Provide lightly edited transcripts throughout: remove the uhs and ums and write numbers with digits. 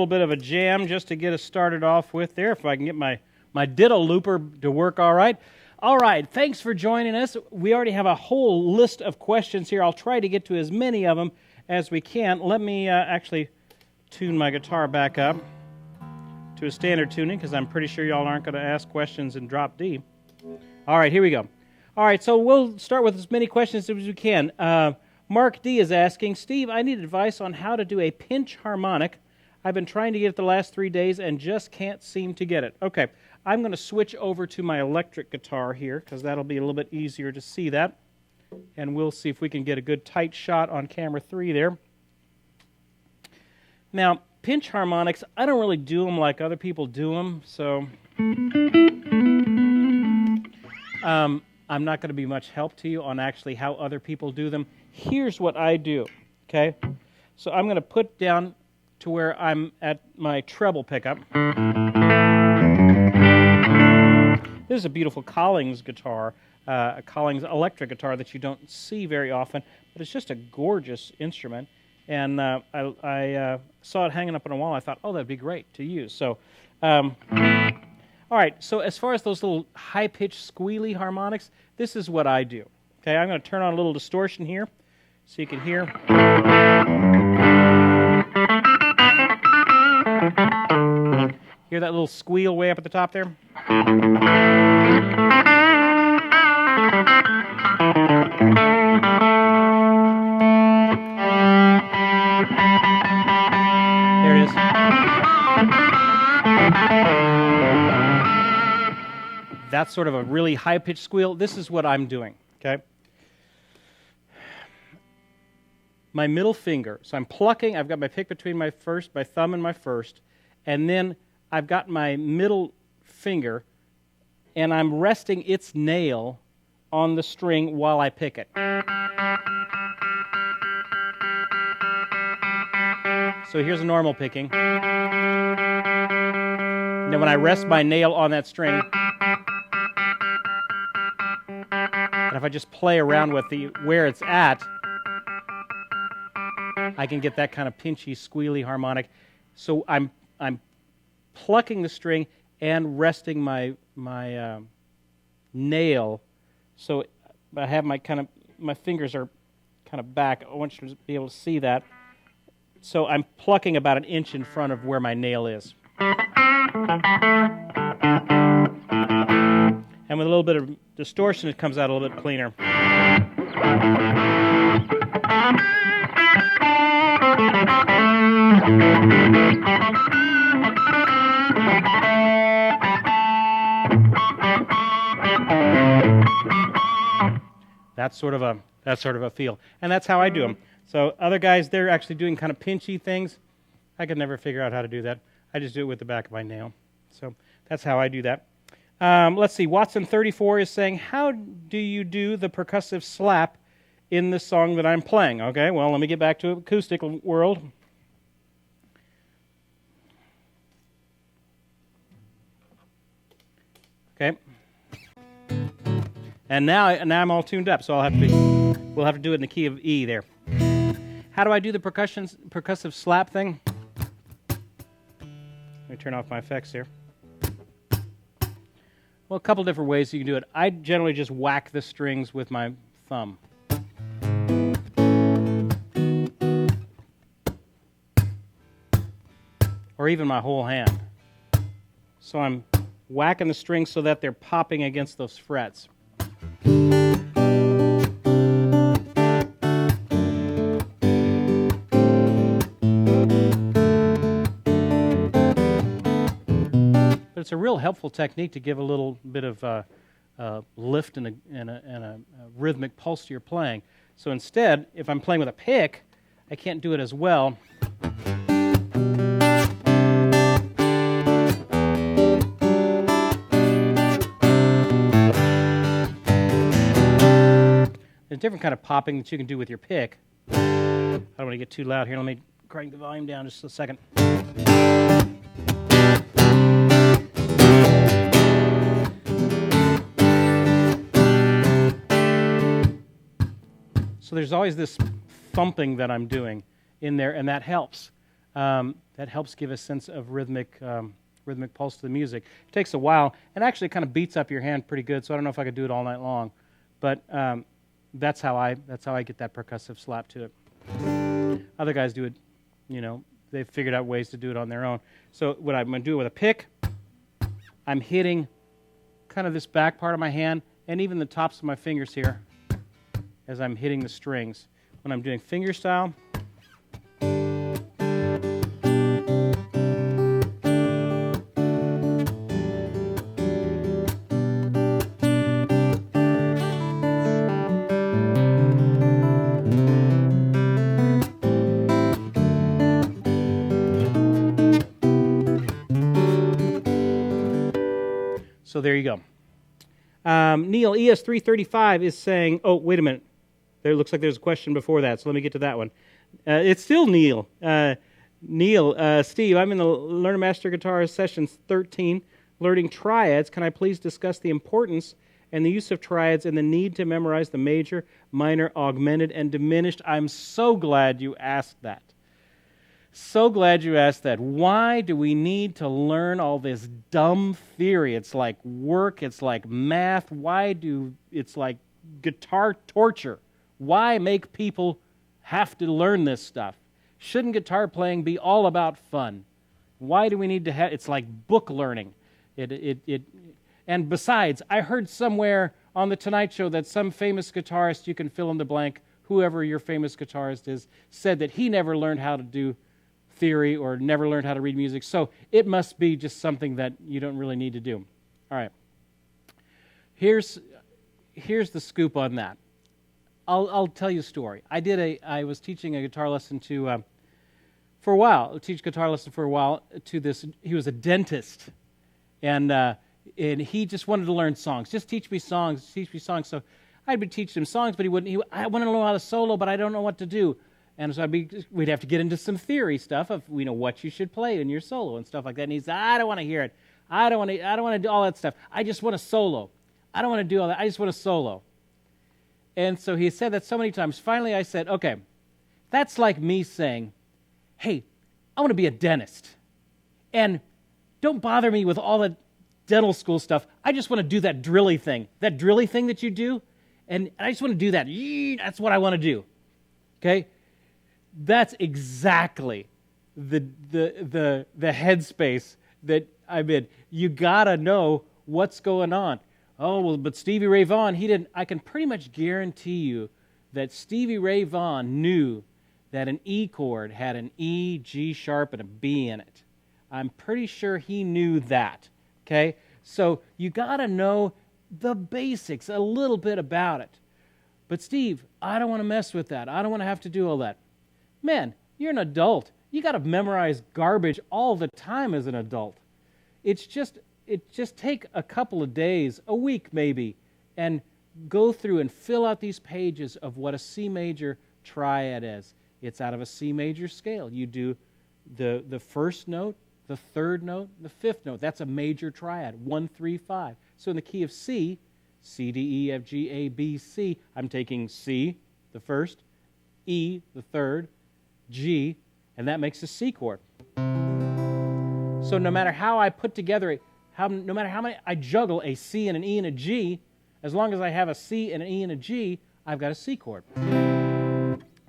little bit of a jam just to get us started off with there, if I can get my ditto looper to work all right. All right, thanks for joining us. We already have a whole list of questions here. I'll try to get to as many of them as we can. Let me actually tune my guitar back up to a standard tuning, because I'm pretty sure y'all aren't going to ask questions in drop D. All right, here we go. All right, so we'll start with as many questions as we can. Mark D is asking, Steve, I need advice on how to do a pinch harmonic. I've been trying to get it the last 3 days and just can't seem to get it. Okay, I'm going to switch over to my electric guitar here, because that'll be a little bit easier to see that. And we'll see if we can get a good tight shot on camera 3 there. Now, pinch harmonics, I don't really do them like other people do them, so I'm not going to be much help to you on actually how other people do them. Here's what I do, okay? So I'm going to put down to where I'm at my treble pickup. This is a beautiful Collings guitar, a Collings electric guitar that you don't see very often, but it's just a gorgeous instrument. And I saw it hanging up on a wall. I thought, oh, that'd be great to use. So, all right, so as far as those little high-pitched squealy harmonics, this is what I do. Okay, I'm going to turn on a little distortion here so you can hear. Hear that little squeal way up at the top there? There it is. That's sort of a really high-pitched squeal. This is what I'm doing, okay? My middle finger. So I'm plucking. I've got my pick between my thumb and my first, and then I've got my middle finger, and I'm resting its nail on the string while I pick it. So here's a normal picking. Then when I rest my nail on that string, and if I just play around with where it's at, I can get that kind of pinchy, squealy harmonic. So I'm plucking the string and resting my nail. So I have my fingers are kind of back. I want you to be able to see that. So I'm plucking about an inch in front of where my nail is. And with a little bit of distortion, it comes out a little bit cleaner. That's sort of a feel, and that's how I do them. So other guys, they're actually doing kind of pinchy things. I could never figure out how to do that. I just do it with the back of my nail. So that's how I do that. Let's see. Watson34 is saying, how do you do the percussive slap in the song that I'm playing? Okay, well, let me get back to acoustic world. Okay. And now I'm all tuned up, so we'll have to do it in the key of E there. How do I do the percussive slap thing? Let me turn off my effects here. Well, a couple different ways you can do it. I generally just whack the strings with my thumb. Or even my whole hand. So I'm whacking the strings so that they're popping against those frets. It's a real helpful technique to give a little bit of lift and a rhythmic pulse to your playing. So instead, if I'm playing with a pick, I can't do it as well. There's a different kind of popping that you can do with your pick. I don't want to get too loud here. Let me crank the volume down just a second. So there's always this thumping that I'm doing in there, and that helps. that helps give a sense of rhythmic pulse to the music. It takes a while, and actually it kind of beats up your hand pretty good, so I don't know if I could do it all night long. But that's how I get that percussive slap to it. Other guys do it, they've figured out ways to do it on their own. So what I'm going to do with a pick, I'm hitting kind of this back part of my hand and even the tops of my fingers here as I'm hitting the strings. When I'm doing fingerstyle, so there you go. Neil, ES335 is saying, oh, wait a minute. There looks like there's a question before that, so let me get to that one. It's still Neil. Steve, I'm in the Learn Master Guitar Sessions 13, learning triads. Can I please discuss the importance and the use of triads and the need to memorize the major, minor, augmented, and diminished? I'm so glad you asked that. So glad you asked that. Why do we need to learn all this dumb theory? It's like work, it's like math. It's like guitar torture. Why make people have to learn this stuff? Shouldn't guitar playing be all about fun? Why do we need to have, it's like book learning. And besides, I heard somewhere on the Tonight Show that some famous guitarist, you can fill in the blank, whoever your famous guitarist is, said that he never learned how to do theory or never learned how to read music. So it must be just something that you don't really need to do. All right. Here's the scoop on that. I'll tell you a story. I was teaching a guitar lesson to this. He was a dentist, and he just wanted to learn songs. Just teach me songs. So I'd be teaching him songs, but I want to know how to solo, but I don't know what to do. And so we'd have to get into some theory stuff of what you should play in your solo and stuff like that. And he said, I don't want to hear it. I don't want to do all that stuff. I just want to solo. I don't want to do all that. I just want to solo. And so he said that so many times. Finally, I said, okay, that's like me saying, hey, I want to be a dentist. And don't bother me with all the dental school stuff. I just want to do that drilly thing that you do. And I just want to do that. That's what I want to do. Okay? That's exactly the headspace that I'm in. You got to know what's going on. Oh, well, but Stevie Ray Vaughan, he didn't. I can pretty much guarantee you that Stevie Ray Vaughan knew that an E chord had an E, G sharp, and a B in it. I'm pretty sure he knew that, okay? So you got to know the basics, a little bit about it. But Steve, I don't want to mess with that. I don't want to have to do all that. Man, you're an adult. You got to memorize garbage all the time as an adult. It just take a couple of days, a week maybe, and go through and fill out these pages of what a C major triad is. It's out of a C major scale. You do the first note, the third note, the fifth note. That's a major triad, 1, 3, 5. So in the key of C, C, D, E, F, G, A, B, C, I'm taking C, the first, E, the third, G, and that makes a C chord. So no matter how I put together no matter how many I juggle a C and an E and a G, as long as I have a C and an E and a G, I've got a C chord.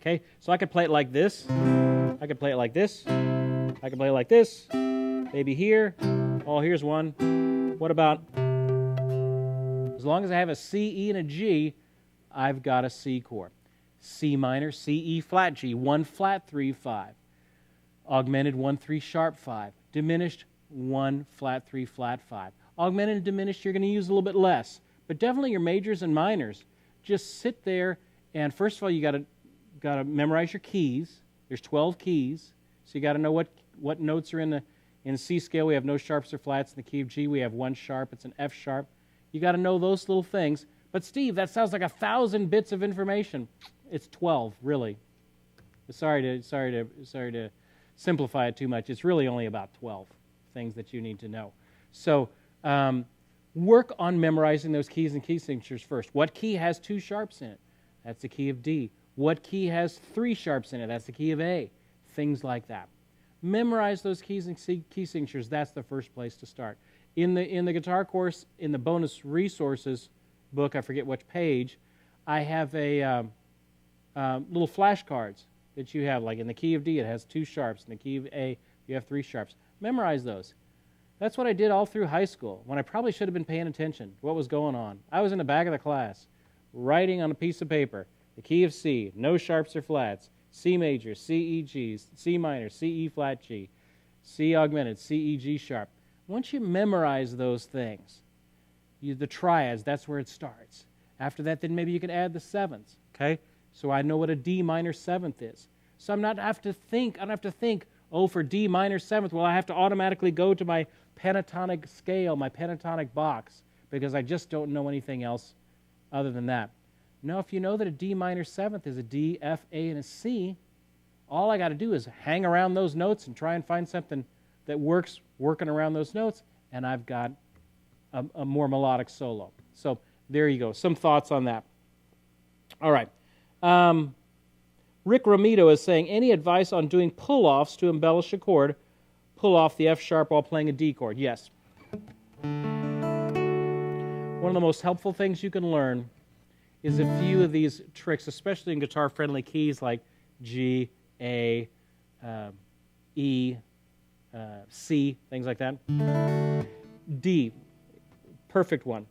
Okay, so I could play it like this. I could play it like this. I could play it like this. Maybe here. Oh, here's one. What about, as long as I have a C, E, and a G, I've got a C chord. C minor, C, E, flat, G, 1 flat, 3, 5. Augmented, 1, 3, sharp, 5. Diminished, 1 flat, 3 flat, 5. Augmented and diminished, you're going to use a little bit less. But definitely your majors and minors. Just sit there, and first of all, you got to memorize your keys. There's 12 keys, so you got to know what notes are in the C scale. We have no sharps or flats. In the key of G, we have 1 sharp. It's an F sharp. You got to know those little things. But Steve, that sounds like 1,000 bits of information. It's 12, really. Sorry to simplify it too much. It's really only about 12 things that you need to know. So work on memorizing those keys and key signatures first. What key has 2 sharps in it? That's the key of D. What key has 3 sharps in it? That's the key of A. Things like that. Memorize those keys and key signatures. That's the first place to start. In the guitar course, in the bonus resources book, I forget which page, I have a little flashcards that you have, like in the key of D, it has 2 sharps. In the key of A, you have 3 sharps. Memorize those. That's what I did all through high school, when I probably should have been paying attention to what was going on. I was in the back of the class, writing on a piece of paper, the key of C, no sharps or flats, C major, C, E, G, C minor, C, E flat G, C augmented, C, E, G sharp. Once you memorize those things, the triads, that's where it starts. After that, then maybe you can add the sevenths, okay? So I know what a D minor seventh is. So I don't have to think, oh, for D minor seventh, well, I have to automatically go to my pentatonic scale, my pentatonic box, because I just don't know anything else other than that. No, if you know that a D minor seventh is a D, F, A, and a C, all I got to do is hang around those notes and try and find something that works working around those notes, and I've got a more melodic solo. So there you go. Some thoughts on that. All right. Rick Romito is saying, any advice on doing pull-offs to embellish a chord? Pull off the F sharp while playing a D chord. Yes. One of the most helpful things you can learn is a few of these tricks, especially in guitar-friendly keys like G, A, E, C, things like that. D, perfect one.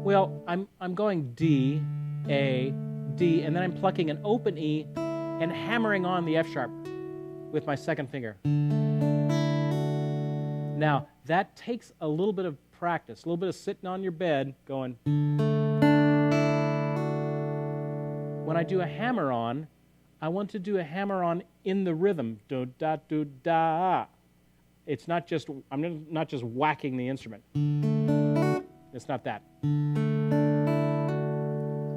Well, I'm going D, A, D, and then I'm plucking an open E and hammering on the F sharp with my second finger. Now, that takes a little bit of practice, a little bit of sitting on your bed going. When I do a hammer-on, I want to do a hammer-on in the rhythm. Do, da, do, da. It's not just, I'm not just whacking the instrument. It's not that.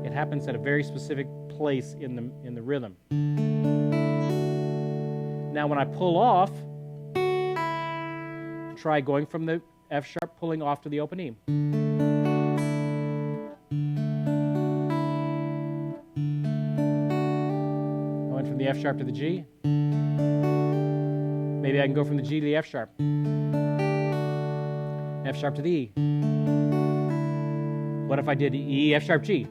It happens at a very specific place in the rhythm. Now, when I pull off, try going from the F sharp, pulling off to the open E. Going from the F sharp to the G. Maybe I can go from the G to the F sharp. F sharp to the E. What if I did E, F sharp, G?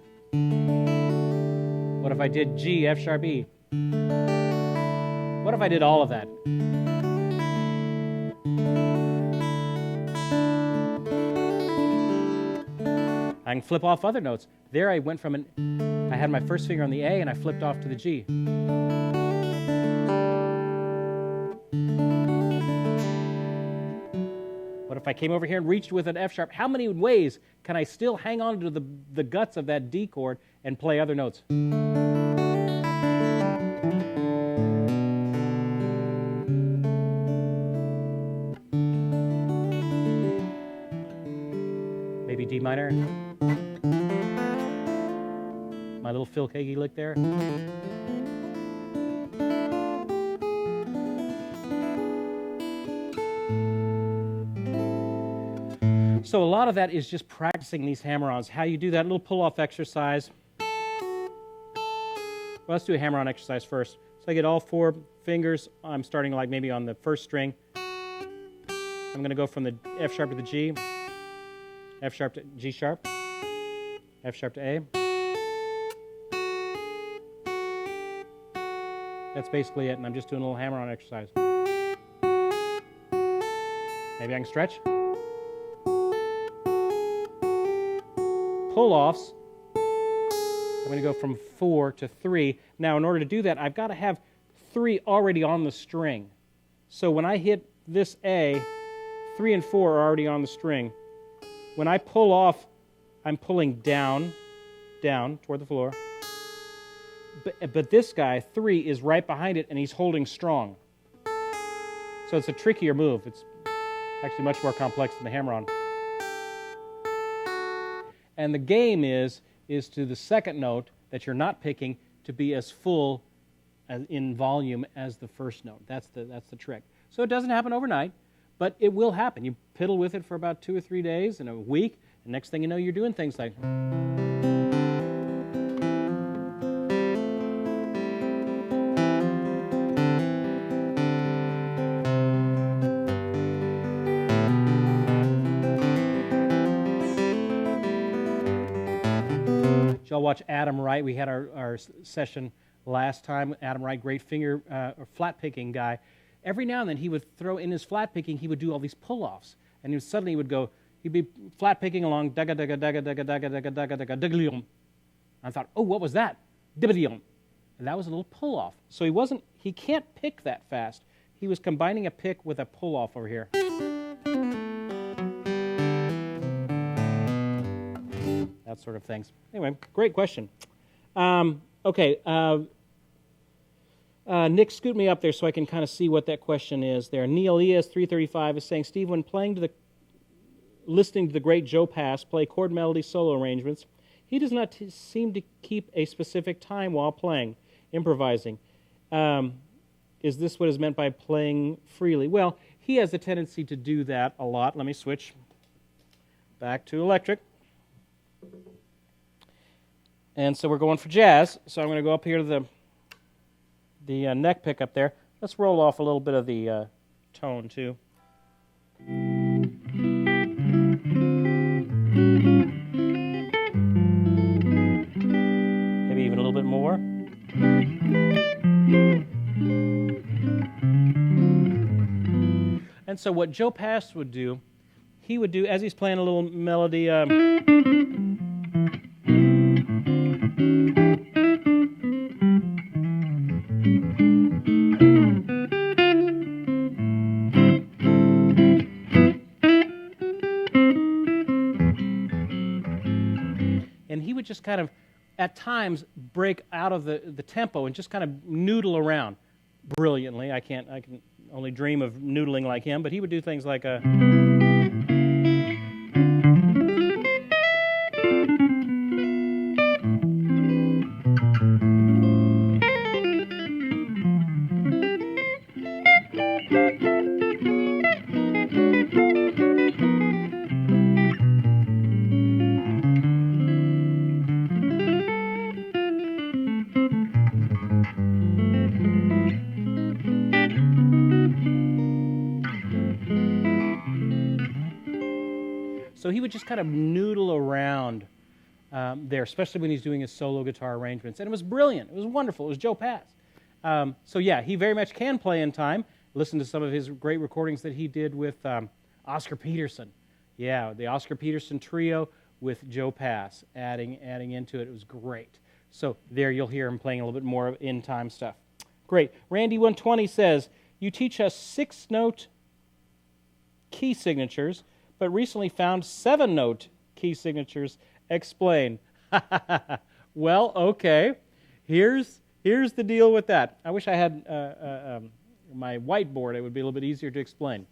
What if I did G, F sharp, E? What if I did all of that? I can flip off other notes. There I went from I had my first finger on the A and I flipped off to the G. What if I came over here and reached with an F sharp? How many ways can I still hang on to the guts of that D chord and play other notes? Maybe D minor. My little Phil Keaggy lick there. So a lot of that is just practicing these hammer-ons. How you do that little pull-off exercise. Well, let's do a hammer-on exercise first. So I get all 4 fingers. I'm starting like maybe on the first string. I'm going to go from the F sharp to the G, F sharp to G sharp, F sharp to A. That's basically it, and I'm just doing a little hammer-on exercise. Maybe I can stretch. Pull-offs, I'm going to go from 4 to 3. Now, in order to do that, I've got to have 3 already on the string. So when I hit this A, 3 and 4 are already on the string. When I pull off, I'm pulling down toward the floor. But this guy, 3, is right behind it, and he's holding strong. So it's a trickier move. It's actually much more complex than the hammer-on. And the game is to the second note that you're not picking to be as full in volume as the first note. That's the trick. So it doesn't happen overnight, but it will happen. You piddle with it for about 2 or 3 days, and a week, and next thing you know, you're doing things like... watch Adam Wright. We had our session last time. Adam Wright, great finger or flat picking guy. Every now and then he would throw in his flat picking, he would do all these pull-offs. And suddenly he would go, he'd be flat picking along, daga daga daga daga daga daga daga daga daga. I thought, oh, what was that? Dibbidi-yum. And that was a little pull-off. So he can't pick that fast. He was combining a pick with a pull-off over here. That sort of things. Anyway, great question. Okay, Nick, scoot me up there so I can kind of see what that question is there. Neil ES 335 is saying, Steve, when listening to the great Joe Pass play chord melody solo arrangements, he does not seem to keep a specific time while playing, improvising. Is this what is meant by playing freely? Well, he has a tendency to do that a lot. Let me switch back to electric. And so we're going for jazz. So I'm going to go up here to the neck pickup there. Let's roll off a little bit of the tone too. Maybe even a little bit more. And so what Joe Pass would do, he would do, as he's playing a little melody, and he would just kind of, at times, break out of the tempo and just kind of noodle around brilliantly. I can only dream of noodling like him, but he would do things like a... So he would just kind of noodle around there, especially when he's doing his solo guitar arrangements. And it was brilliant. It was wonderful. It was Joe Pass. So yeah, he very much can play in time. Listen to some of his great recordings that he did with Oscar Peterson. Yeah, the Oscar Peterson trio with Joe Pass adding into it. It was great. So there you'll hear him playing a little bit more of in-time stuff. Great. Randy120 says, you teach us 6-note key signatures, but recently found 7-note key signatures. Explain. Well, okay. Here's the deal with that. I wish I had my whiteboard. It would be a little bit easier to explain.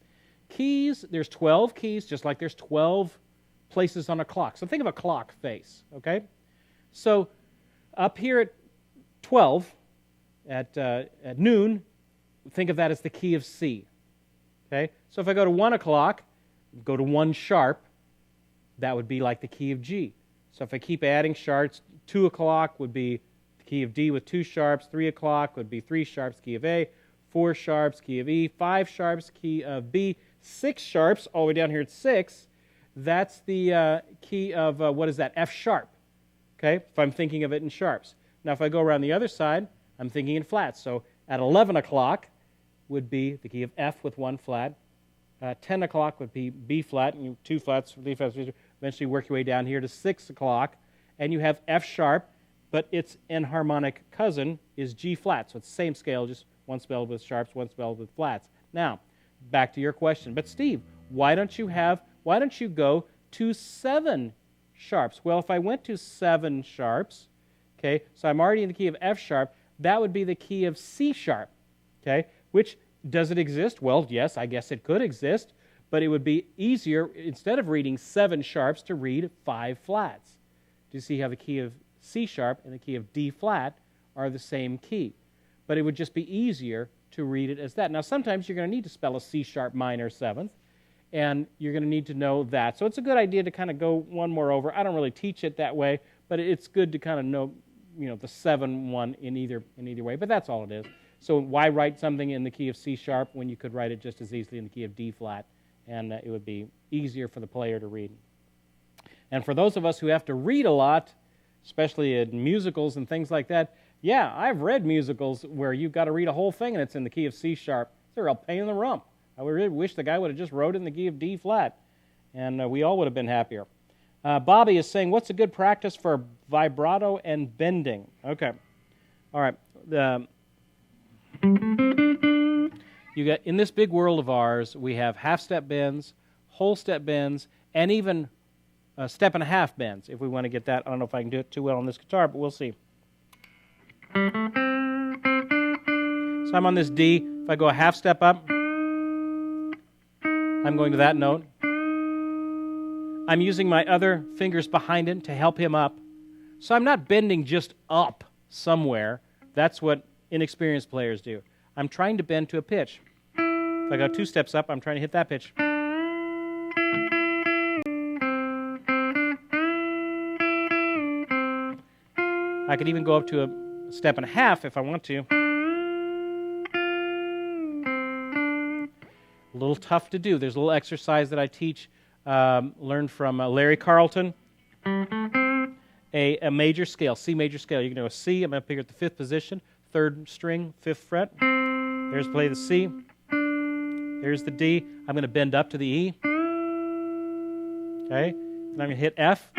Keys, there's 12 keys, just like there's 12 places on a clock. So think of a clock face, okay? So up here at 12, at noon, think of that as the key of C, okay? So if I go to 1 o'clock, go to 1 sharp, that would be like the key of G. So if I keep adding sharps, 2 o'clock would be the key of D with 2 sharps, 3 o'clock would be 3 sharps, key of A, 4 sharps, key of E, 5 sharps, key of B, 6 sharps, all the way down here at 6, that's the key of, what is that, F sharp, okay, if I'm thinking of it in sharps. Now if I go around the other side, I'm thinking in flats. So at 11 o'clock would be the key of F with 1 flat, 10 o'clock would be B flat, and 2 flats, 3 flats, eventually work your way down here to 6 o'clock, and you have F sharp, but its enharmonic cousin is G flat, so it's the same scale, just one spelled with sharps, one spelled with flats. Now, back to your question. But Steve, why don't you go to 7 sharps? Well, if I went to 7 sharps, okay, so I'm already in the key of F sharp, that would be the key of C sharp, okay, which, does it exist? Well, yes, I guess it could exist, but it would be easier, instead of reading 7 sharps, to read 5 flats. Do you see how the key of C sharp and the key of D flat are the same key? But it would just be easier to read it as that. Now, sometimes you're going to need to spell a C sharp minor 7th, and you're going to need to know that. So it's a good idea to kind of go one more over. I don't really teach it that way, but it's good to kind of know, the 7-1 in either way. But that's all it is. So why write something in the key of C sharp when you could write it just as easily in the key of D flat, and it would be easier for the player to read. And for those of us who have to read a lot, especially in musicals and things like that. Yeah, I've read musicals where you've got to read a whole thing and it's in the key of C sharp. It's a real pain in the rump. I really wish the guy would have just wrote it in the key of D flat, and we all would have been happier. Bobby is saying, what's a good practice for vibrato and bending? Okay. All right. You got, in this big world of ours, we have half-step bends, whole step bends, and even step and a half bends, if we want to get that. I don't know if I can do it too well on this guitar, but we'll see. So I'm on this D. If I go a half step up, I'm going to that note. I'm using my other fingers behind it to help him up. So I'm not bending just up somewhere. That's what inexperienced players do. I'm trying to bend to a pitch. If I go 2 steps up, I'm trying to hit that pitch. I could even go up to a step and a half if I want to. A little tough to do. There's a little exercise that I teach, learned from Larry Carlton. A major scale, C major scale. You can do a C. I'm going to pick at the 5th position, 3rd string, 5th fret. There's play the C. There's the D. I'm going to bend up to the E. Okay, and I'm going to hit F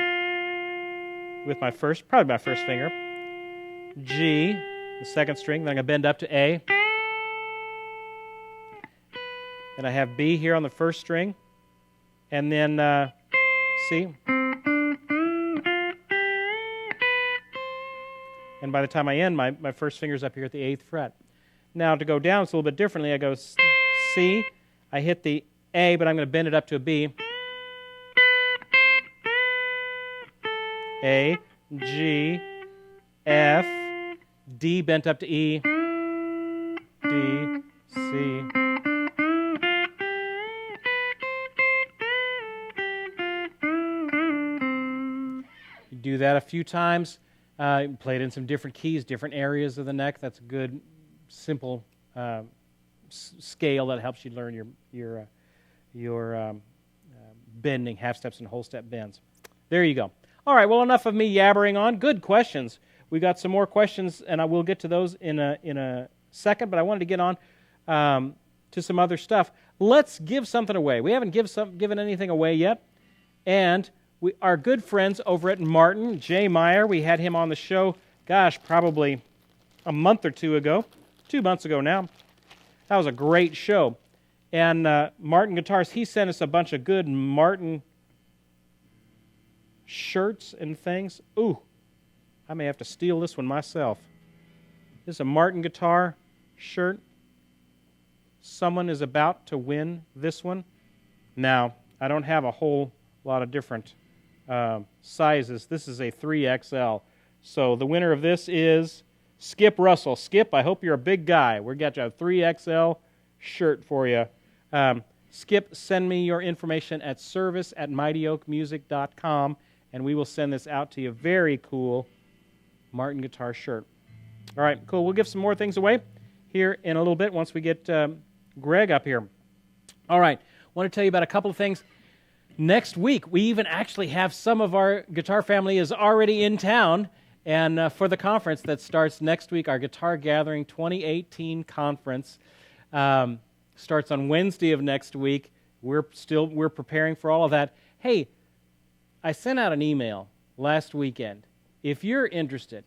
with my first, probably my first finger. G, the 2nd string. Then I'm going to bend up to A. And I have B here on the 1st string, and then C. And by the time I end, my first finger's up here at the 8th fret. Now to go down, it's a little bit differently. I go C, I hit the A, but I'm going to bend it up to a B. A, G, F, D bent up to E, D, C. You do that a few times. Play it in some different keys, different areas of the neck. That's a good, simple scale that helps you learn your bending, half steps and whole step bends. There you go. All right, well, enough of me yabbering on. Good questions. We got some more questions, and I will get to those in a second, but I wanted to get on to some other stuff. Let's give something away. We haven't given anything away yet, and our good friends over at Martin, Jay Meyer, we had him on the show, gosh, probably a month or 2 ago, 2 months ago now. That was a great show. And Martin Guitars, he sent us a bunch of good Martin shirts and things. Ooh, I may have to steal this one myself. This is a Martin guitar shirt. Someone is about to win this one. Now, I don't have a whole lot of different sizes. This is a 3XL. So the winner of this is Skip Russell. Skip, I hope you're a big guy. We've got you a 3XL shirt for you. Skip, send me your information at service@mightyoakmusic.com, and we will send this out to you. Very cool Martin guitar shirt. All right, cool. We'll give some more things away here in a little bit once we get Greg up here. All right, I want to tell you about a couple of things. Next week, we even actually have some of our guitar family is already in town, and for the conference that starts next week, our Guitar Gathering 2018 conference starts on Wednesday of next week. We're preparing for all of that. Hey, I sent out an email last weekend. If you're interested,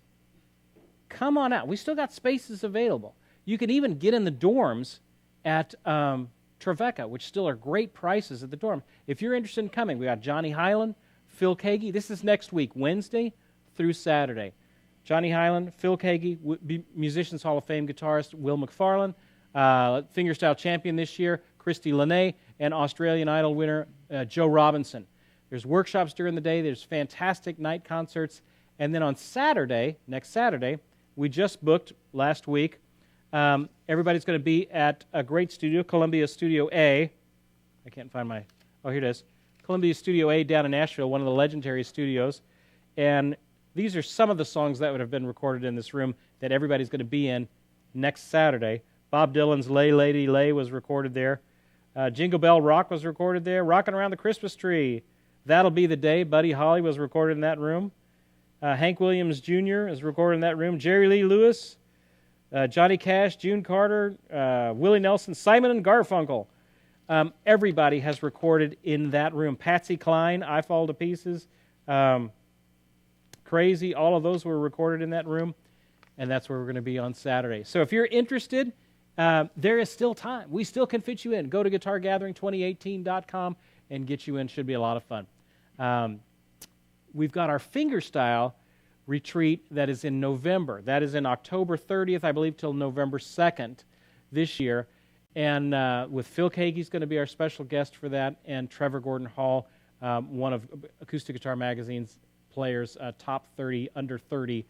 come on out. We still got spaces available. You can even get in the dorms at Trevecca, which still are great prices at the dorm. If you're interested in coming, we got Johnny Hyland, Phil Kagi. This is next week, Wednesday through Saturday. Johnny Hyland, Phil Kagi, Musicians Hall of Fame guitarist Will McFarlane, fingerstyle champion this year, Christy Lene, and Australian Idol winner Joe Robinson. There's workshops during the day. There's fantastic night concerts. And then on Saturday, next Saturday, we just booked last week. Everybody's going to be at a great studio, Columbia Studio A. I can't find my... Oh, here it is. Columbia Studio A down in Nashville, one of the legendary studios. And these are some of the songs that would have been recorded in this room that everybody's going to be in next Saturday. Bob Dylan's Lay Lady Lay was recorded there. Jingle Bell Rock was recorded there. Rockin' Around the Christmas Tree. That'll Be the Day. Buddy Holly was recorded in that room. Hank Williams Jr. is recorded in that room. Jerry Lee Lewis, Johnny Cash, June Carter, Willie Nelson, Simon and Garfunkel. Everybody has recorded in that room. Patsy Cline, I Fall to Pieces, Crazy, all of those were recorded in that room, and that's where we're going to be on Saturday. So if you're interested, there is still time. We still can fit you in. Go to guitargathering2018.com and get you in. Should be a lot of fun. We've got our Fingerstyle Retreat that is in November. That is in October 30th, I believe, till November 2nd this year. And with Phil Kagey's going to be our special guest for that, and Trevor Gordon Hall, one of Acoustic Guitar Magazine's players, top 30, under 30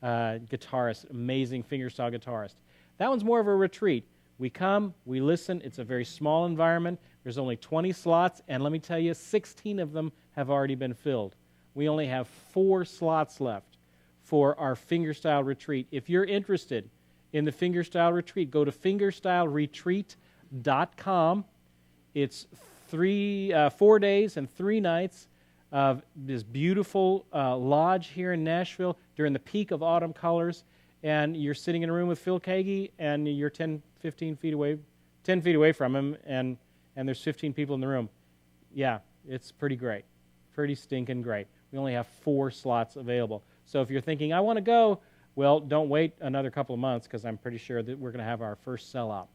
guitarist, amazing fingerstyle guitarist. That one's more of a retreat. We come, we listen. It's a very small environment. There's only 20 slots, and let me tell you, 16 of them have already been filled. We only have 4 slots left for our Fingerstyle Retreat. If you're interested in the Fingerstyle Retreat, go to fingerstyleretreat.com. It's 4 days and 3 nighs of this beautiful lodge here in Nashville during the peak of autumn colors, and you're sitting in a room with Phil Kagey, and you're 10 feet away from him, and there's 15 people in the room. Yeah, it's pretty great, pretty stinking great. We only have 4 slots available. So if you're thinking, I want to go, well, don't wait another couple of months, because I'm pretty sure that we're going to have our first sellout,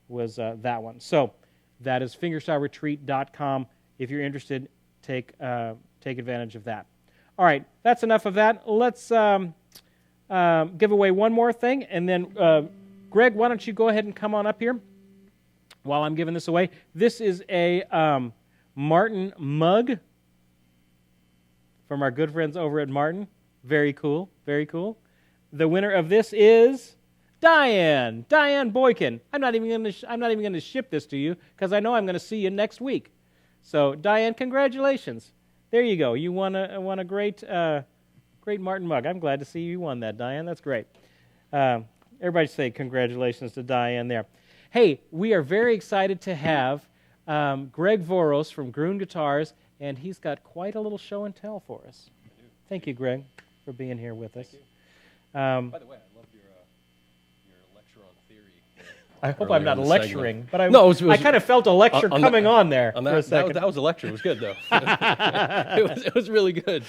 was that one. So that is fingerstyleretreat.com. If you're interested, take advantage of that. All right, that's enough of that. Let's give away one more thing, and then Greg, why don't you go ahead and come on up here while I'm giving this away. This is a Martin mug from our good friends over at Martin. Very cool, very cool. The winner of this is Diane Boykin. I'm not even going to ship this to you, because I know I'm going to see you next week. So Diane, congratulations. There you go. You won a great Martin mug. I'm glad to see you won that, Diane. That's great. Everybody say congratulations to Diane there. Hey, we are very excited to have Greg Voros from Gruhn Guitars, and he's got quite a little show and tell for us. Thank you, Greg, for being here with us. By the way, I love your lecture on theory. I hope I'm not lecturing, but I kind of felt a lecture coming on there for a second. That was a lecture. It was good, though. it was really good.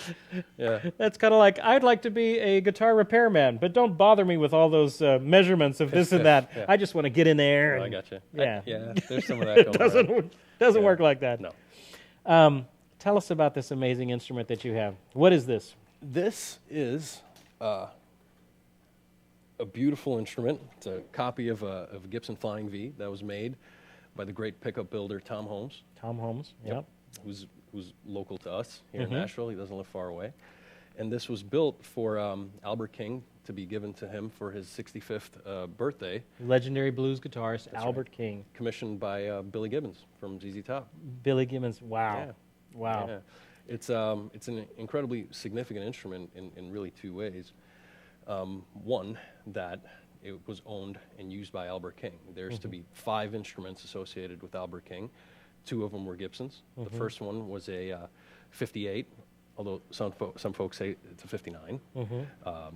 Yeah. That's kind of like, I'd like to be a guitar repairman, but don't bother me with all those measurements of this and that. Yeah. I just want to get in there. I gotcha. Yeah. There's some of that going on. It doesn't work like that. No. Tell us about this amazing instrument that you have. What is this? This is a beautiful instrument. It's a copy of a Gibson Flying V that was made by the great pickup builder Tom Holmes. Tom Holmes, yep. Who's local to us here in Nashville. He doesn't live far away. And this was built for Albert King to be given to him for his 65th birthday. Legendary blues guitarist Albert King. Commissioned by Billy Gibbons from ZZ Top. Billy Gibbons, wow. Yeah. Wow. Yeah. It's an incredibly significant instrument in really 2 ways. One, that it was owned and used by Albert King. There's to be 5 instruments associated with Albert King. 2 of them were Gibsons. The first one was a 58, although some folks say it's a 59.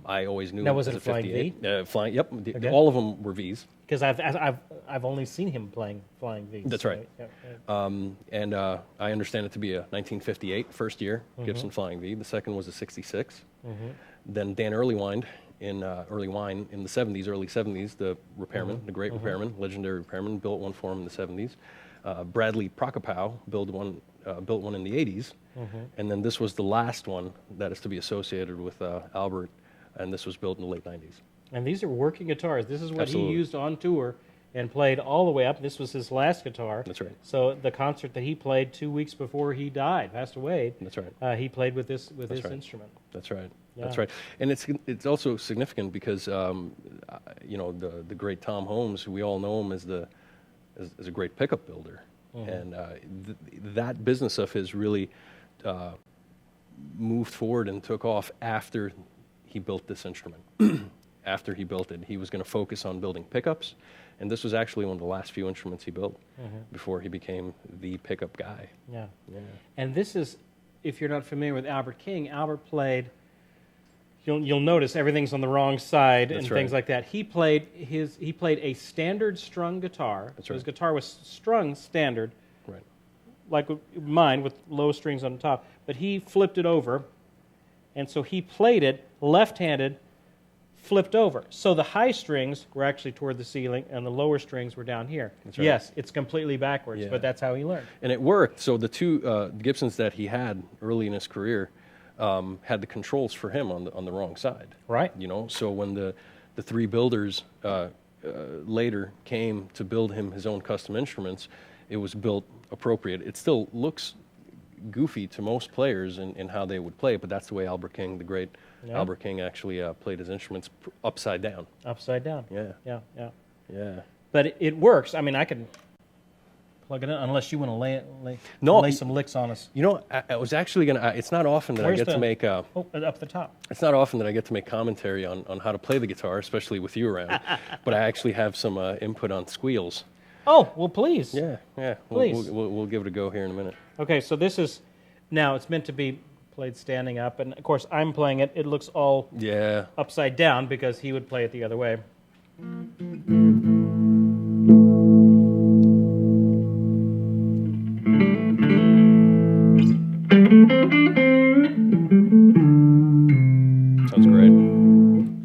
I always knew now, it was a Flying V? Flying, yep. Okay. All of them were Vs. Because I've only seen him playing Flying Vs. That's right. So, And I understand it to be a 1958 first year Gibson Flying V. The second was a 66. Then Dan Earlywine in the 70s, early 70s, the repairman, the great repairman, legendary repairman, built one for him in the 70s. Bradley Prokopow built one in the 80s, and then this was the last one that is to be associated with Albert, and this was built in the late 90s. And these are working guitars. This is what Absolutely. he used on tour and played all the way up. This was his last guitar. That's right. So the concert that he played 2 weeks before he passed away. That's right. He played with this right. instrument. That's right. Yeah. That's right. And it's also significant because the great Tom Holmes, we all know him as a great pickup builder, and that business of his really moved forward and took off after he built this instrument. After he built it, he was going to focus on building pickups, and this was actually one of the last few instruments he built before he became the pickup guy. Yeah. And this is, if you're not familiar with Albert King, Albert played you'll notice everything's on the wrong side and That's things right. like that. He played a standard strung guitar. That's So his right. guitar was strung standard, Right. like mine with low strings on the top. But he flipped it over, and so he played it left-handed, flipped over. So the high strings were actually toward the ceiling, and the lower strings were down here. That's right. Yes, it's completely backwards, Yeah. but that's how he learned. And it worked. So the two Gibsons that he had early in his career had the controls for him on the wrong side. Right. You know, so when the three builders later came to build him his own custom instruments, it was built appropriate. It still looks goofy to most players in how they would play, but that's the way Albert King, the great Albert King, actually played his instruments upside down. Upside down. Yeah. Yeah, yeah. Yeah. But it works. I mean, I can plug it in unless you want to lay some licks on us. You know, I was actually gonna. It's not often that Where's I get to make. Oh, up the top. It's not often that I get to make commentary on how to play the guitar, especially with you around. But I actually have some input on squeals. Oh, well, please. Yeah, yeah. Please. We'll give it a go here in a minute. Okay, so this is, now it's meant to be played standing up, and of course I'm playing it. It looks all Yeah. upside down because he would play it the other way. Sounds great.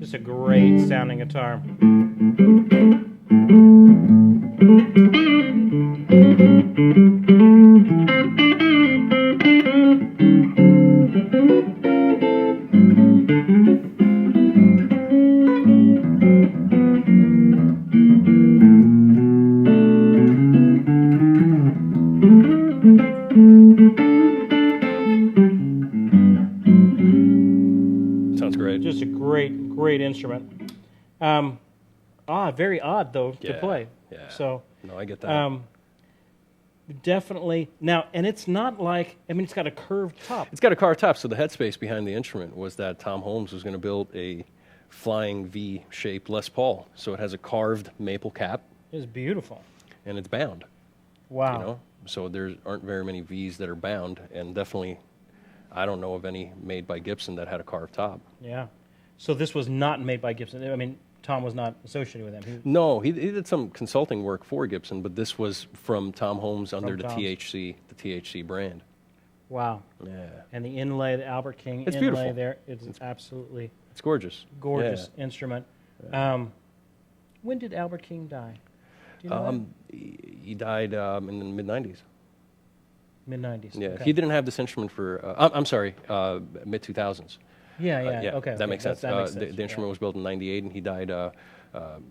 Just a great sounding guitar. Sounds great. Just a great instrument. Very odd though to Yeah, play. yeah. So No, I get that. definitely now, and it's not like, I mean, it's got a curved top. It's got a car top, so the headspace behind the instrument was that Tom Holmes was going to build a flying V-shaped Les Paul. So it has a carved maple cap, It's beautiful. and it's bound. Wow. You know, so there aren't very many V's that are bound, and definitely, I don't know of any made by Gibson that had a carved top. Yeah. So this was not made by Gibson. I mean, Tom was not associated with them. No, he did some consulting work for Gibson, but this was from Tom Holmes under the Tom's. THC brand. Wow. Yeah, And the inlay, the Albert King It's inlay beautiful. there, it's absolutely it's gorgeous. gorgeous instrument. When did Albert King die? Do you know He died in the mid-90s. Mid-90s. Yeah, Okay. he didn't have this instrument for, I'm sorry, mid-2000s. Yeah, Yeah, okay. that makes sense. That makes The sense. instrument was built in '98, and he died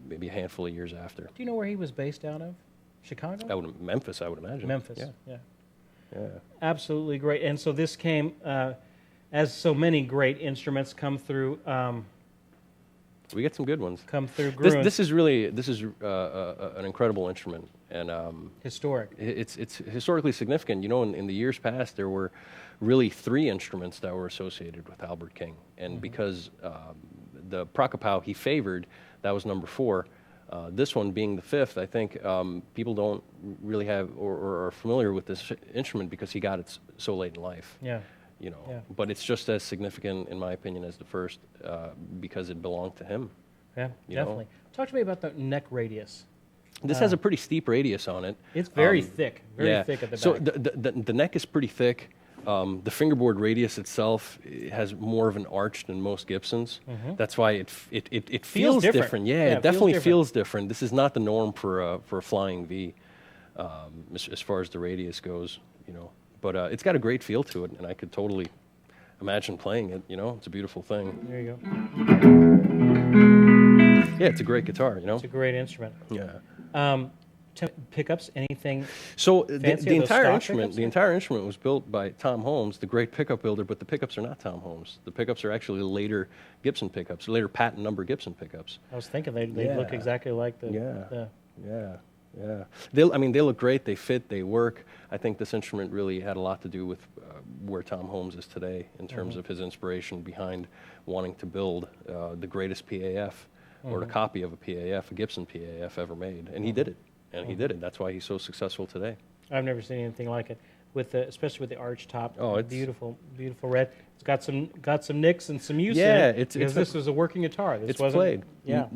maybe a handful of years after. Do you know where he was based out of? Chicago? Memphis, I would imagine. Memphis. Yeah. Yeah. Yeah. Absolutely great. And so this came, as so many great instruments come through We get some good ones. Gruhn. This is an incredible instrument, and Historic. it's historically significant. You know, in the years past, there were really 3 instruments that were associated with Albert King, and because the Prokopow he favored, that was number 4. This one being the 5th, I think people don't really have or are familiar with this instrument because he got it so late in life. Yeah. You know, Yeah. but it's just as significant, in my opinion, as the first because it belonged to him. Yeah, You know? definitely. Talk to me about the neck radius. This has a pretty steep radius on it. It's very thick, very thick at the back. So the neck is pretty thick. The fingerboard radius itself has more of an arch than most Gibsons. That's why it feels different. different. Yeah, Yeah, it it feels definitely different. feels different. This is not the norm for a flying V, as far as the radius goes. You know, but it's got a great feel to it, and I could totally imagine playing it. You know, it's a beautiful thing. There you go. Yeah, it's a great guitar. You know. It's a great instrument. Yeah. Pickups, anything? So Fancy? the Are those entire stock instrument, pickups? the entire instrument was built by Tom Holmes, the great pickup builder. But the pickups are not Tom Holmes. The pickups are actually later Gibson pickups, later patent number Gibson pickups. I was thinking they look Yeah. exactly like the. Yeah. Yeah. They look great. They fit. They work. I think this instrument really had a lot to do with where Tom Holmes is today in terms of his inspiration behind wanting to build the greatest PAF or a copy of a PAF, a Gibson PAF ever made, and he did it. And he did it. That's why he's so successful today. I've never seen anything like it. especially with the arch top. Oh, it's beautiful, beautiful red. It's got some nicks and some use Yeah, in it. Because this was a working guitar. This It's wasn't, played. Yeah.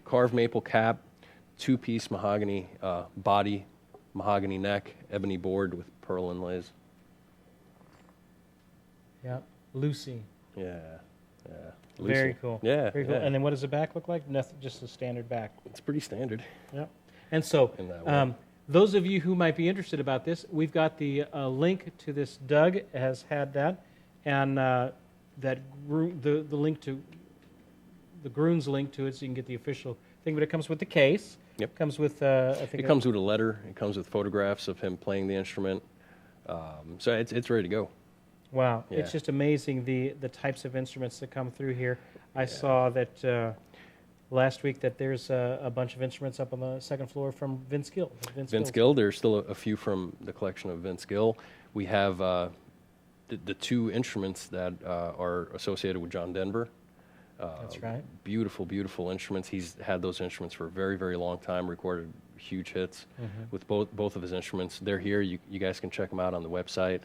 Carved maple cap, 2-piece mahogany body, mahogany neck, ebony board with pearl inlays. Yeah. Lucy. Yeah. Very Lucy. cool. Yeah. Very cool. yeah. And then what does the back look like? Nothing, just a standard back. It's pretty standard. Yeah. And so, In that way. those of you who might be interested about this, we've got the link to this. Doug has had that, and the link to the Gruhn's link to it, so you can get the official thing. But it comes with the case. Yep. Comes with I think It comes with a letter. It comes with photographs of him playing the instrument. So it's ready to go. Wow, Yeah. it's just amazing the types of instruments that come through here. I saw that last week that there's a bunch of instruments up on the second floor from Vince Gill. Vince Gill. There's still a few from the collection of Vince Gill. We have the 2 instruments that are associated with John Denver. That's right. Beautiful, beautiful instruments. He's had those instruments for a very, very long time, recorded huge hits with both of his instruments. They're here. You guys can check them out on the website.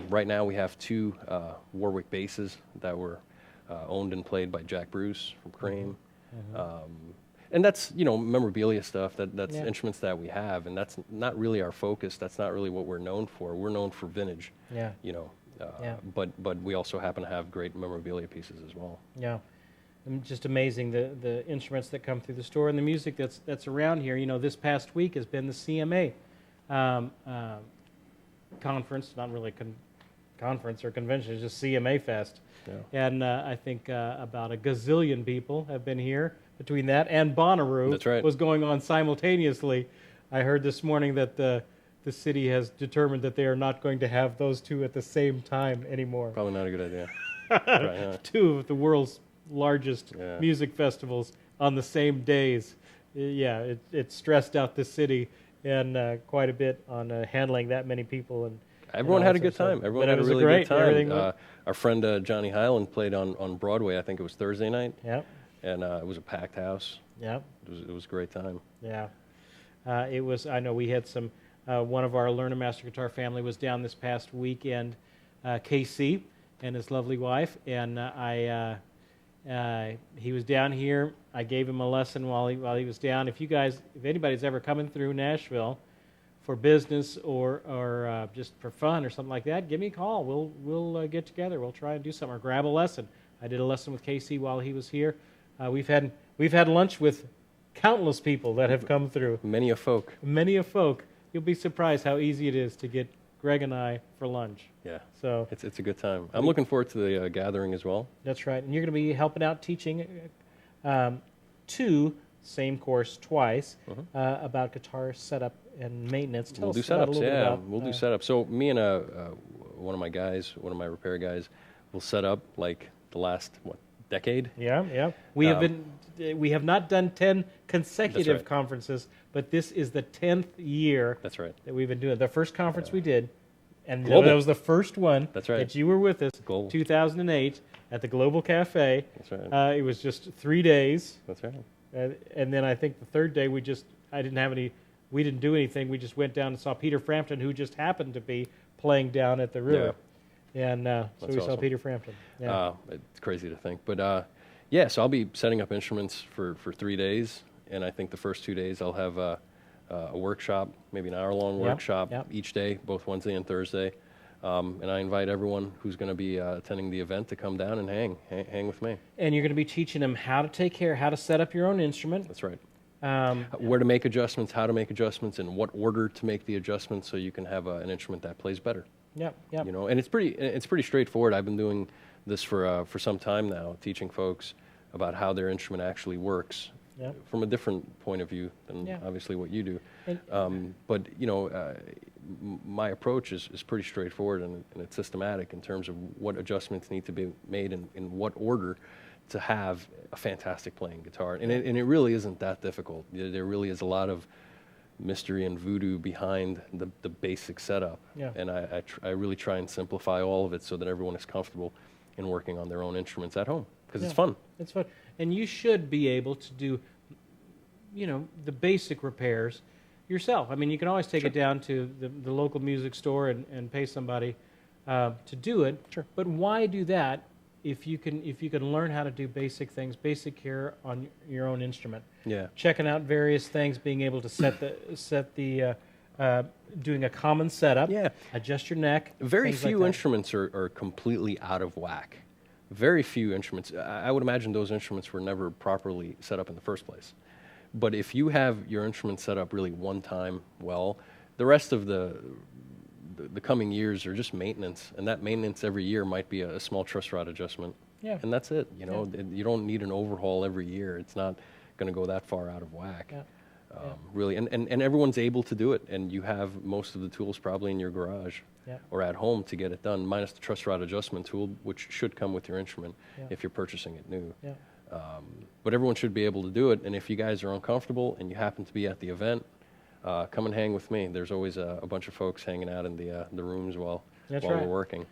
Right now we have 2 Warwick basses that were owned and played by Jack Bruce from Cream. And that's, memorabilia stuff. That's instruments that we have, and that's not really our focus. That's not really what we're known for. We're known for vintage. Yeah. But we also happen to have great memorabilia pieces as well. Yeah. Just amazing the instruments that come through the store and the music that's around here. This past week has been the CMA conference, not really conference or convention, it's just CMA Fest. Yeah. And I think about a gazillion people have been here between that and Bonnaroo. That's right. Was going on simultaneously. I heard this morning that the city has determined that they are not going to have those 2 at the same time anymore. Probably not a good idea. Right, 2 of the world's largest Yeah. music festivals on the same days. Yeah, it stressed out the city and quite a bit on handling that many people. And Everyone had a good time. Everyone had a really good time. Everything Our friend Johnny Hyland played on Broadway. I think it was Thursday night. Yeah, And it was a packed house. yeah, It was a great time. yeah. It was. I know we had some. One of our Learn a Master Guitar family was down this past weekend. KC and his lovely wife, and he was down here. I gave him a lesson while he was down. If anybody's ever coming through Nashville for business or just for fun or something like that, give me a call. We'll get together. We'll try and do something or grab a lesson. I did a lesson with KC while he was here. We've had lunch with countless people that have come through. Many a folk. Many a folk. You'll be surprised how easy it is to get Greg and I for lunch. Yeah. So It's a good time. I'm looking forward to the gathering as well. that's right. And you're going to be helping out teaching 2 same course twice about guitar setup and maintenance. Tell We'll do us about a setups. little bit Yeah, about, we'll do setups. So me and one of my repair guys, will set up like the last decade. Yeah. We have not done 10 consecutive right. conferences, but this is the 10th year That's right. that we've been doing. The first conference we did, and Global. that was the first one That's right. that you were with us, Global. 2008 at the Global Cafe. That's right. It was just 3 days, That's right. and then I think the third day we didn't do anything. We just went down and saw Peter Frampton, who just happened to be playing down at the river. And so That's we saw awesome. Peter Frampton. Yeah. It's crazy to think. But so I'll be setting up instruments for 3 days. And I think the first 2 days I'll have a workshop, maybe an hour-long workshop each day, both Wednesday and Thursday. And I invite everyone who's going to be attending the event to come down and hang with me. And you're going to be teaching them how to set up your own instrument. That's right. Where to make adjustments, how to make adjustments, in what order to make the adjustments so you can have an instrument that plays better. Yep. And it's pretty straightforward. I've been doing this for some time now, teaching folks about how their instrument actually works from a different point of view than obviously what you do. But my approach is pretty straightforward and it's systematic in terms of what adjustments need to be made in what order to have a fantastic playing guitar. And it really isn't that difficult. There really is a lot of mystery and voodoo behind the basic setup. Yeah. And I really try and simplify all of it so that everyone is comfortable in working on their own instruments at home, because it's fun. It's fun. And you should be able to do, the basic repairs yourself. I mean, you can always take it down to the local music store and pay somebody to do it. Sure. But why do that if you can learn how to do basic things, basic care on your own instrument? Yeah. Checking out various things, being able to set the doing a common setup. Yeah. Adjust your neck. Very things like few that. instruments are completely out of whack. Very few instruments. I would imagine those instruments were never properly set up in the first place. But if you have your instrument set up really one time well, the rest of the coming years are just maintenance, and that maintenance every year might be a small truss rod adjustment. Yeah. And that's it. You know, you don't need an overhaul every year. It's not going to go that far out of whack. Yeah. Really, and everyone's able to do it, and you have most of the tools probably in your garage or at home to get it done, minus the truss rod adjustment tool, which should come with your instrument if you're purchasing it new. Yeah. But everyone should be able to do it, and if you guys are uncomfortable and you happen to be at the event, come and hang with me. There's always a bunch of folks hanging out in the rooms while we're working.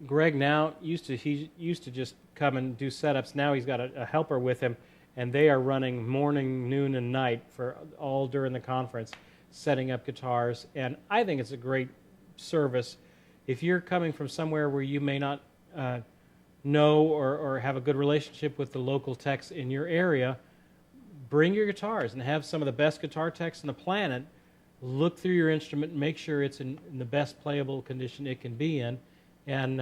Greg now he used to just come and do setups. Now he's got a helper with him, and they are running morning, noon, and night for all during the conference, setting up guitars. And I think it's a great service. If you're coming from somewhere where you may not know or have a good relationship with the local techs in your area, bring your guitars and have some of the best guitar techs on the planet look through your instrument, make sure it's in the best playable condition it can be in, and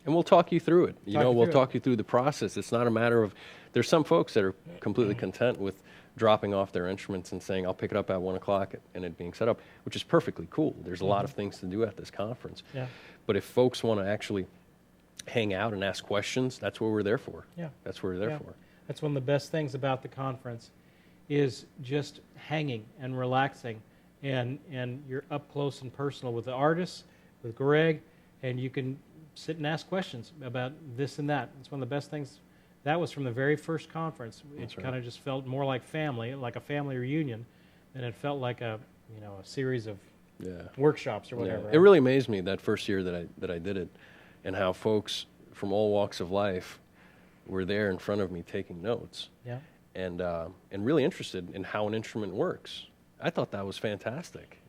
we'll talk you through it. We'll talk you through the process. It's not a matter of, there's some folks that are completely content with dropping off their instruments and saying, I'll pick it up at 1 o'clock and it being set up, which is perfectly cool. There's a lot of things to do at this conference. Yeah. But if folks want to actually hang out and ask questions, that's what we're there for. Yeah. That's what we're there for. That's one of the best things about the conference is just hanging and relaxing, and you're up close and personal with the artists, with Greg, and you can sit and ask questions about this and that. It's one of the best things. That was from the very first conference. It kind of just felt more like family, like a family reunion, than it felt like a series of workshops or whatever. Yeah. It really amazed me that first year that I did it, and how folks from all walks of life were there in front of me taking notes. Yeah. And really interested in how an instrument works. I thought that was fantastic,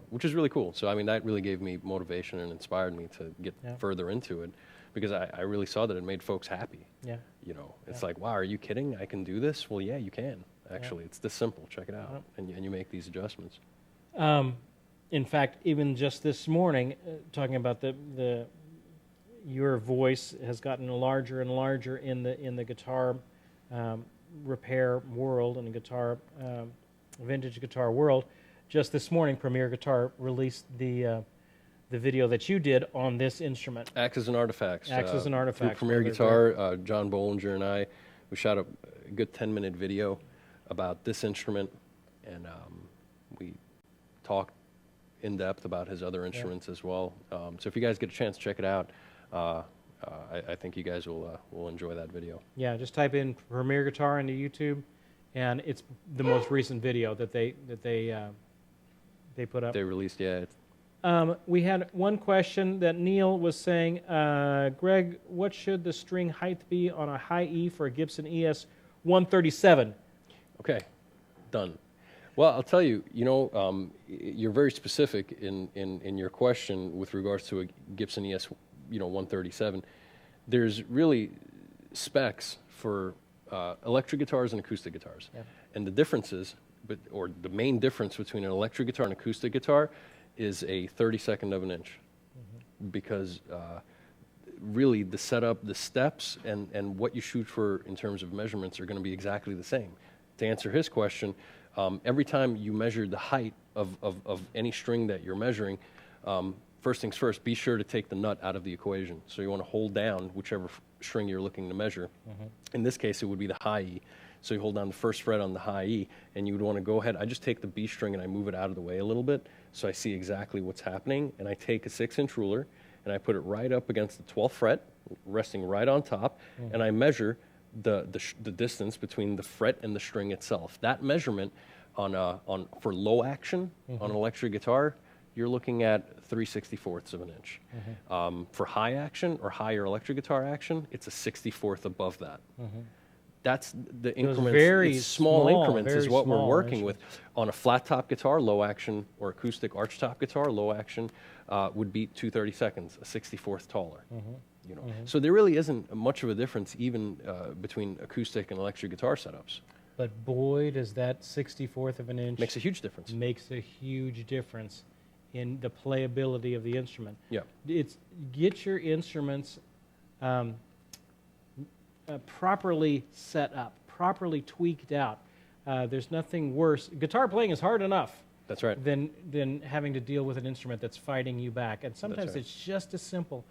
which is really cool. So, I mean, that really gave me motivation and inspired me to get further into it, because I really saw that it made folks happy. Yeah. It's like, wow, are you kidding? I can do this? Well, yeah, you can. Actually, it's this simple. Check it out. And you make these adjustments. In fact, even just this morning, talking about your voice has gotten larger and larger in the guitar repair world and guitar vintage guitar world. Just this morning, Premier Guitar released the video that you did on this instrument. Axes and Artifacts. Axes and Artifacts. Through Premier Guitar, John Bollinger and I, we shot a good 10-minute video about this instrument, and we talked in depth about his other instruments as well. So if you guys get a chance to check it out, I think you guys will enjoy that video. Yeah, just type in Premier Guitar into YouTube, and it's the most recent video that they put up. They released, we had one question that Neil was saying, Greg, what should the string height be on a high E for a Gibson ES 137? Okay, done. Well, I'll tell you, you're very specific in your question with regards to a Gibson ES 137. There's really specs for electric guitars and acoustic guitars. Yeah. And the differences, or the main difference between an electric guitar and acoustic guitar is a 32nd of an inch. Because really the setup, the steps, and what you shoot for in terms of measurements are going to be exactly the same. To answer his question, every time you measure the height of any string that you're measuring, first things first, be sure to take the nut out of the equation. So you want to hold down whichever string you're looking to measure. In this case, it would be the high E. So you hold down the first fret on the high E, and you would want to go ahead. I just take the B string and I move it out of the way a little bit so I see exactly what's happening. And I take a 6-inch ruler and I put it right up against the 12th fret, resting right on top, and I measure the distance between the fret and the string itself. That measurement for low action on an electric guitar, you're looking at 3/64ths of an inch. For high action or higher electric guitar action, it's a 64th above that. that's the increments. very It's small increments is very what we're small working with. On a flat top guitar, low action, or acoustic arch top guitar, low action would beat 2/32 seconds, a 64th taller. You know, so there really isn't much of a difference even between acoustic and electric guitar setups. But boy, does that 64th of an inch Makes a huge difference. makes a huge difference in the playability of the instrument. Yeah. It's get your instruments properly set up, properly tweaked out. There's nothing worse. Guitar playing is hard enough. That's right. Than having to deal with an instrument that's fighting you back. And sometimes right. it's just as simple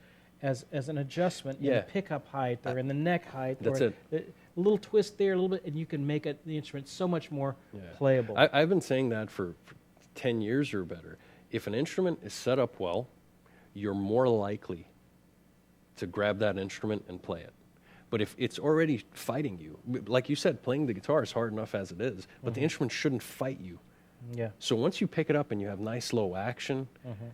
as an adjustment in Yeah. the pickup height or in the neck height. That's or it. A little twist there, a little bit, and you can make the instrument so much more playable. I've been saying that for 10 years or better. If an instrument is set up well, you're more likely to grab that instrument and play it. But if it's already fighting you, like you said, playing the guitar is hard enough as it is, but the instrument shouldn't fight you. Yeah. So once you pick it up and you have nice low action,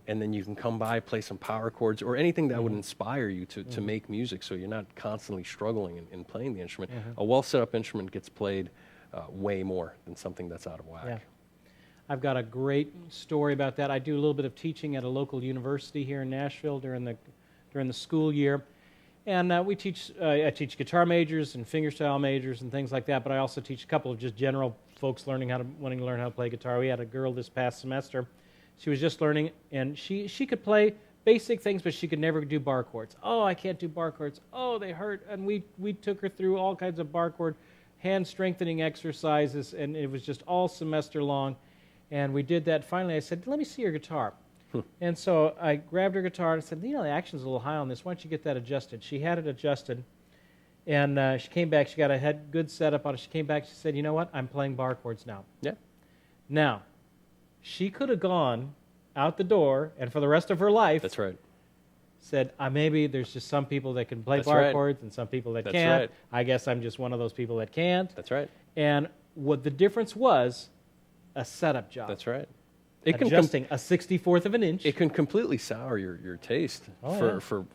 and then you can come by, play some power chords, or anything that would inspire you to make music so you're not constantly struggling in playing the instrument, a well set up instrument gets played way more than something that's out of whack. Yeah. I've got a great story about that. I do a little bit of teaching at a local university here in Nashville during the school year. And I teach guitar majors and fingerstyle majors and things like that, but I also teach a couple of just general folks wanting to learn how to play guitar. We had a girl this past semester. She was just learning, and she could play basic things, but she could never do bar chords. Oh, I can't do bar chords. Oh, they hurt. And we took her through all kinds of bar chord hand strengthening exercises, and it was just all semester long. And we did that. Finally, I said, let me see your guitar. And so I grabbed her guitar and said, the action's a little high on this. Why don't you get that adjusted? She had it adjusted, and she came back. She got a good setup on it. She came back. She said, you know what? I'm playing bar chords now. Yeah. Now, she could have gone out the door, and for the rest of her life, That's right. said, maybe there's just some people that can play That's bar right. chords and some people that That's can't. right. I guess I'm just one of those people that can't. That's right. And what the difference was, a setup job. That's right. Adjusting a 64th of an inch. It can completely sour your taste for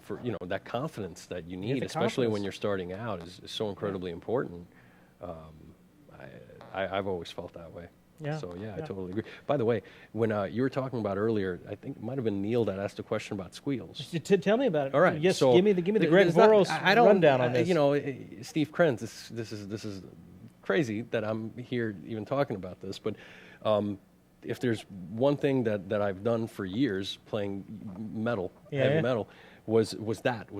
that confidence that you need, especially when you're starting out, is so incredibly important. I've always felt that way. Yeah. So I totally agree. By the way, when you were talking about earlier, I think it might have been Neil that asked a question about squeals. Tell me about it. All right. Yes, so give me the Greg Voros rundown on this. Steve Krenz. This is crazy that I'm here even talking about this, but. If there's one thing that I've done for years playing heavy metal, was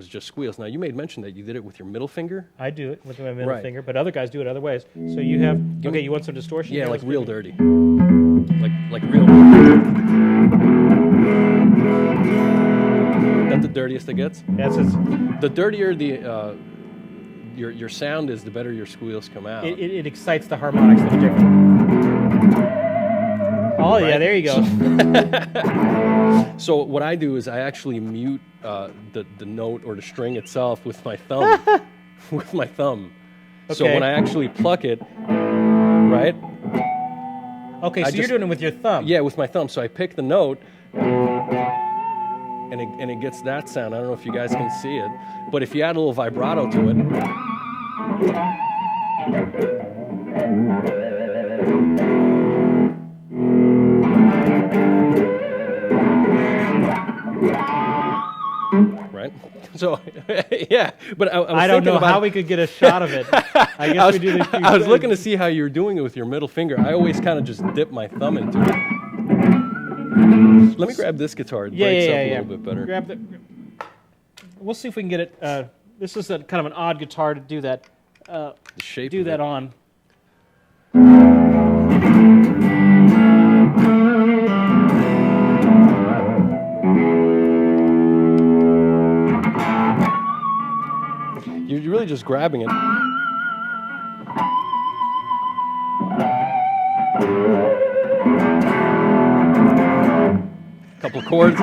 just squeals. Now, you made mention that you did it with your middle finger. I do it with my middle finger, but other guys do it other ways. So you have, you want some distortion? Yeah, like real dirty. Like real. That's the dirtiest it gets? That's it. The dirtier your sound is, the better your squeals come out. It excites the harmonics that are different. Oh, right? Yeah, there you go. So what I do is I actually mute the note or the string itself with my thumb. With my thumb. Okay. So when I actually pluck it, right? Okay, so you're doing it with your thumb. Yeah, with my thumb. So I pick the note, and it gets that sound. I don't know if you guys can see it, but if you add a little vibrato to it. Right? So, yeah. But I don't know how we could get a shot of it. I guess we do this. I was looking to see how you were doing it with your middle finger. I always kind of just dip my thumb into it. Let me grab this guitar. It breaks up a little bit better. We'll see if we can get it. This is kind of an odd guitar to do that. The shape do that on. You're really just grabbing it. Couple of chords.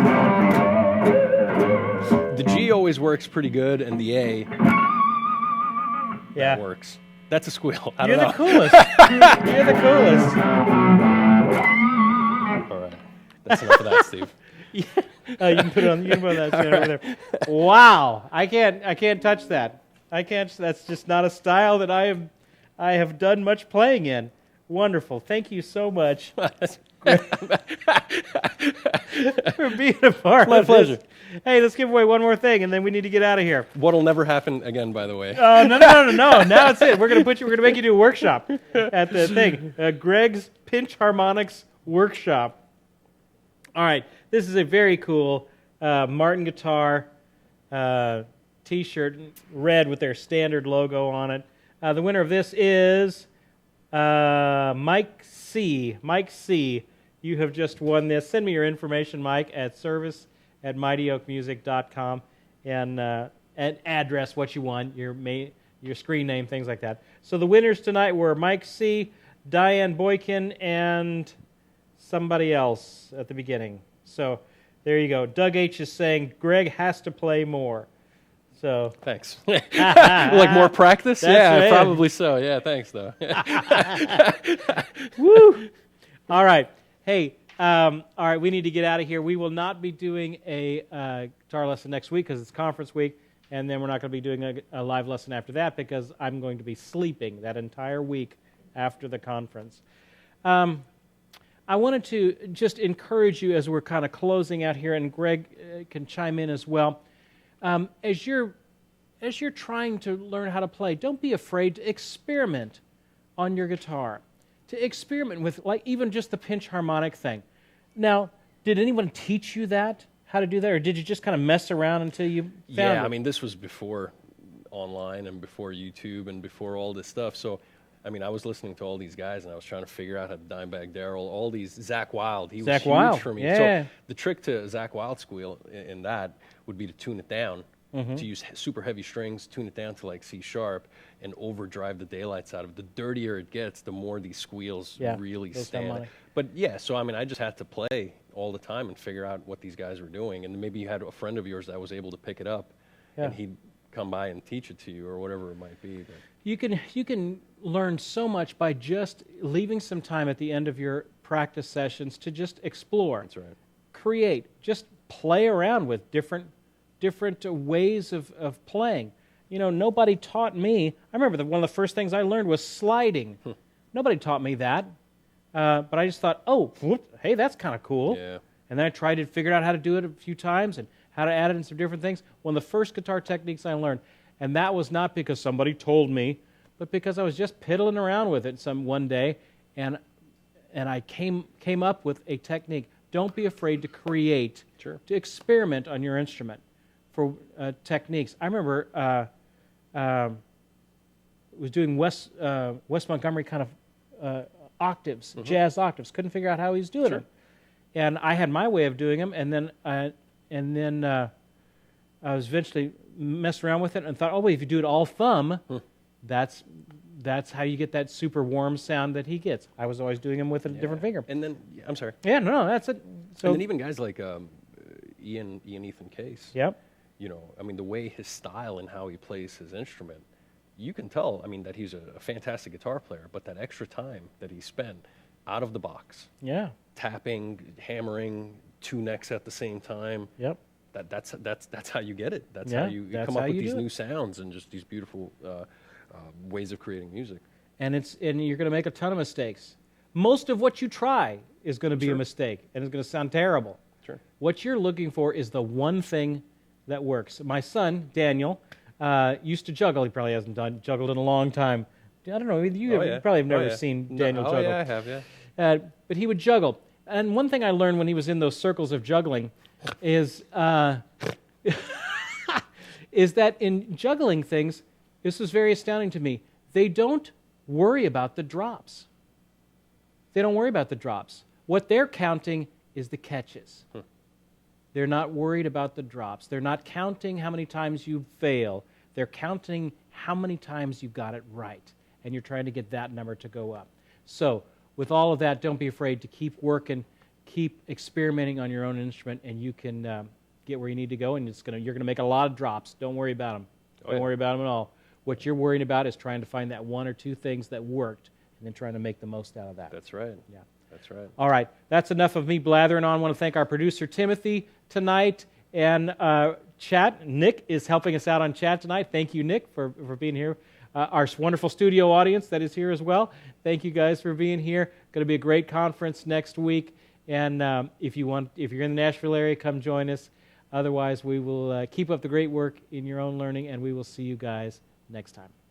The G always works pretty good, and the A that works. That's a squeal. You're the coolest. You're the coolest. All right. That's enough of that, Steve. You can put it on. You can put that over there. Wow. I can't touch that. I can't. That's just not a style that I am. I have done much playing in. Wonderful. Thank you so much for being a part My of pleasure. this. Hey, let's give away one more thing, and then we need to get out of here. What'll never happen again, by the way. Oh, no. Now it's it. We're going to make you do a workshop at the thing. Greg's Pinch Harmonics Workshop. All right. This is a very cool Martin guitar T-shirt, red with their standard logo on it. The winner of this is Mike C. Mike C., you have just won this. Send me your information, Mike, at service@mightyoakmusic.com and address, what you want, your screen name, things like that. So the winners tonight were Mike C., Diane Boykin, and somebody else at the beginning. So there you go. Doug H. is saying Greg has to play more. So Thanks. Like more practice? That's right. Probably so. Yeah, thanks, though. Woo! All right. Hey, all right, we need to get out of here. We will not be doing a guitar lesson next week because it's conference week, and then we're not going to be doing a live lesson after that because I'm going to be sleeping that entire week after the conference. I wanted to just encourage you as we're kind of closing out here, and Greg can chime in as well. As you're trying to learn how to play, don't be afraid to experiment on your guitar. To experiment with, like, even just the pinch harmonic thing. Now, did anyone teach you that, how to do that, or did you just kind of mess around until you found it? Yeah, I mean, this was before online and before YouTube and before all this stuff. So, I mean, I was listening to all these guys and I was trying to figure out how to Dimebag Darrell, all these, Zach Wild, he was huge for me. Yeah. So the trick to Zach Wild's squeal in that would be to tune it down, to use super heavy strings, tune it down to like C sharp, and overdrive the daylights out of it. The dirtier it gets, the more these squeals really stand. harmonic. But yeah, so I mean, I just had to play all the time and figure out what these guys were doing. And maybe you had a friend of yours that was able to pick it up, and he'd come by and teach it to you or whatever it might be. But You can learn so much by just leaving some time at the end of your practice sessions to just explore. that's right. Create, just play around with different ways of playing. You know, nobody taught me. I remember one of the first things I learned was sliding. Nobody taught me that, but I just thought, oh, whoop, hey, that's kind of cool. Yeah. And then I tried to figure out how to do it a few times and how to add it in some different things. One of the first guitar techniques I learned, and that was not because somebody told me, but because I was just piddling around with it one day, and I came up with a technique. Don't be afraid to create, Sure. to experiment on your instrument for techniques. I remember was doing Wes Montgomery kind of octaves, jazz octaves. Couldn't figure out how he was doing them, and I had my way of doing them. And then I was eventually messed around with it and thought, oh wait, if you do it all thumb, that's how you get that super warm sound that he gets. I was always doing them with a different finger. And then, I'm sorry. Yeah, no, that's it. So And then even guys like Ethan Case. Yep. You know, I mean, the way his style and how he plays his instrument, you can tell, I mean, that he's a fantastic guitar player, but that extra time that he spent out of the box, Yeah. tapping, hammering, two necks at the same time, Yep. that's how you get it. That's Yeah, how you that's come up how with you these do it. new sounds and just these beautiful ways of creating music. And you're going to make a ton of mistakes. Most of what you try is going to be a Sure. mistake, and it's going to sound terrible. Sure. What you're looking for is the one thing that works. My son, Daniel, used to juggle. He probably hasn't juggled in a long time. I don't know. You probably have never seen Daniel juggle. Yeah, I have, yeah. But he would juggle. And one thing I learned when he was in those circles of juggling is is that in juggling things, this was very astounding to me. They don't worry about the drops. They don't worry about the drops. What they're counting is the catches. They're not worried about the drops. They're not counting how many times you fail. They're counting how many times you got it right. And you're trying to get that number to go up. So with all of that, don't be afraid to keep working, keep experimenting on your own instrument, and you can get where you need to go, and you're going to make a lot of drops. Don't worry about them. Don't worry about them at all. What you're worrying about is trying to find that one or two things that worked and then trying to make the most out of that. That's right. Yeah. That's right. All right. That's enough of me blathering on. I want to thank our producer, Timothy, tonight. And chat, Nick is helping us out on chat tonight. Thank you, Nick, for being here our wonderful studio audience that is here as well. Thank you guys for being here. Going to be a great conference next week. And if you're in the Nashville area, come join us. Otherwise, we will keep up the great work in your own learning, and we will see you guys next time.